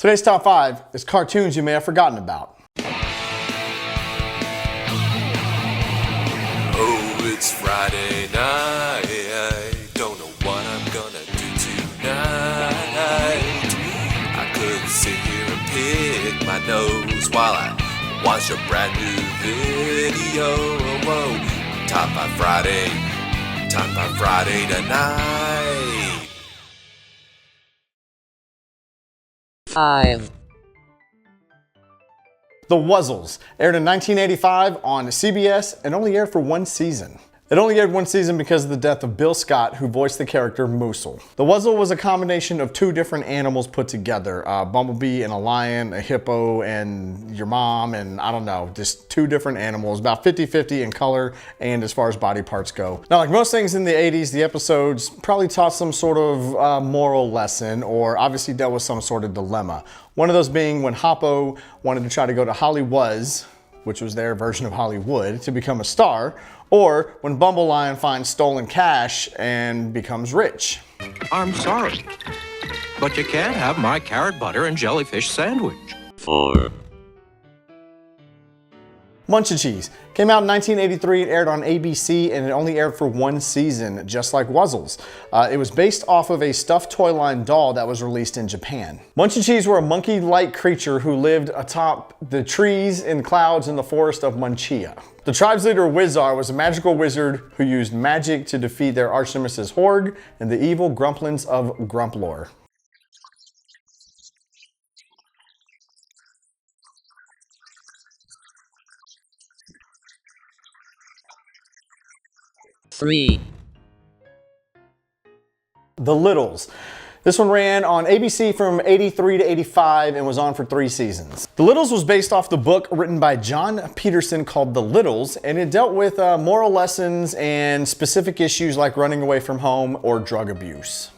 Today's top 5 is cartoons you may have forgotten about. Oh, it's Friday night. I don't know what I'm gonna do tonight. I could sit here and pick my nose while I watch a brand new video. Whoa, top 5 Friday. Top 5 Friday tonight. 5. The Wuzzles aired in 1985 on CBS and only aired for one season. It only aired one season because of the death of Bill Scott, who voiced the character Moosel. The Wuzzle was a combination of two different animals put together. A bumblebee and a lion, a hippo and your mom, and I don't know, just two different animals, about 50-50 in color and as far as body parts go. Now, like most things in the 80s, the episodes probably taught some sort of moral lesson or obviously dealt with some sort of dilemma. One of those being when Hoppo wanted to try to go to Hollywood, which was their version of Hollywood, to become a star, or when Bumble Lion finds stolen cash and becomes rich. I'm sorry, but you can't have my carrot butter and jellyfish sandwich. 4. Munch Cheese came out in 1983. It aired on ABC and it only aired for one season, just like Wuzzles. It was based off of a stuffed toy line doll that was released in Japan. Munch Cheese were a monkey-like creature who lived atop the trees and clouds in the forest of Munchia. The tribe's leader, Wizzar, was a magical wizard who used magic to defeat their arch-nemesis Horg and the evil Grumplins of Grumplore. 3. The Littles. This one ran on ABC from 83 to 85 and was on for 3 seasons. The Littles was based off the book written by John Peterson called The Littles, and it dealt with moral lessons and specific issues like running away from home or drug abuse.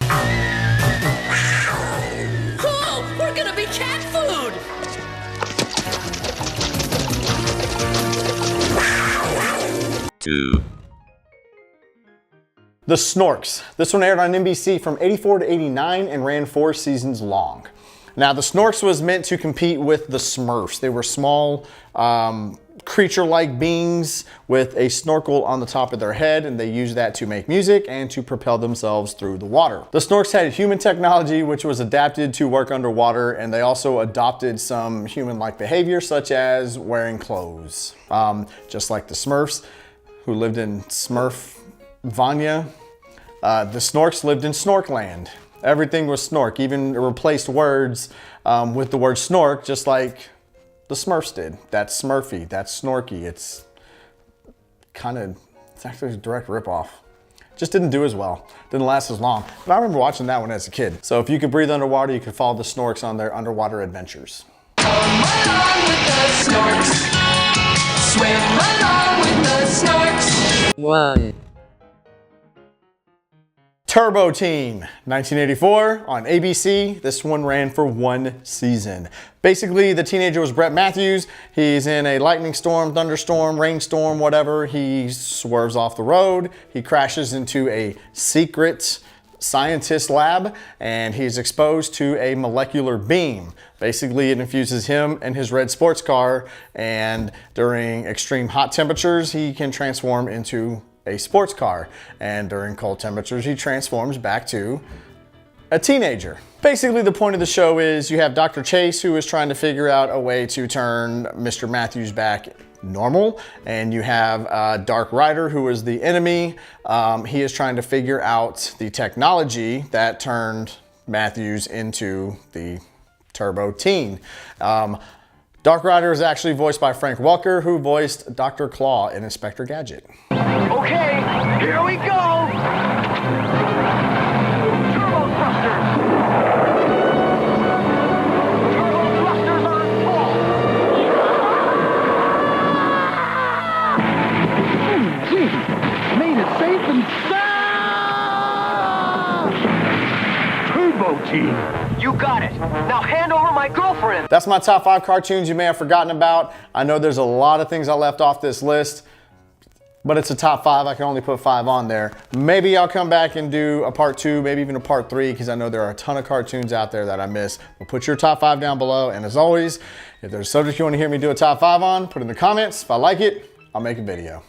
Cool! We're gonna be cat food! Two. The Snorks. This one aired on NBC from 84 to 89 and ran 4 seasons long. Now, the Snorks was meant to compete with the Smurfs. They were small, creature-like beings with a snorkel on the top of their head, and they used that to make music and to propel themselves through the water. The Snorks had human technology which was adapted to work underwater, and they also adopted some human-like behavior such as wearing clothes. Just like the Smurfs, who lived in Smurfvania, the Snorks lived in Snorkland. Everything was Snork, even replaced words with the word snork, just like the Smurfs did. That's Smurfy, that's Snorky. It's actually a direct ripoff. Just didn't do as well. Didn't last as long. But I remember watching that one as a kid. So if you could breathe underwater, you could follow the Snorks on their underwater adventures. Come along with the Snorks. Swim along with the Snorks. 1. Turbo Teen, 1984 on ABC. This one ran for 1 season. Basically, the teenager was Brett Matthews. He's in a lightning storm, thunderstorm, rainstorm, whatever. He swerves off the road. He crashes into a secret scientist lab, and he's exposed to a molecular beam. Basically, it infuses him and his red sports car, and during extreme hot temperatures, he can transform into a sports car, and during cold temperatures he transforms back to a teenager. Basically, the point of the show is you have Dr. Chase, who is trying to figure out a way to turn Mr. Matthews back normal, and you have Dark Rider, who is the enemy. He is trying to figure out the technology that turned Matthews into the Turbo Teen. Dark Rider is actually voiced by Frank Welker, who voiced Dr. Claw in Inspector Gadget. Okay, here we go! Turbo thrusters! Turbo thrusters on full! Made it safe and sound! Turbo Team! You got it! Now hand over my girlfriend! That's my top 5 cartoons you may have forgotten about. I know there's a lot of things I left off this list. but it's a top 5. I can only put 5 on there. Maybe I'll come back and do a part 2, maybe even a part 3, because I know there are a ton of cartoons out there that I miss. But put your top 5 down below. And as always, if there's a subject you want to hear me do a top 5 on, put it in the comments. If I like it, I'll make a video.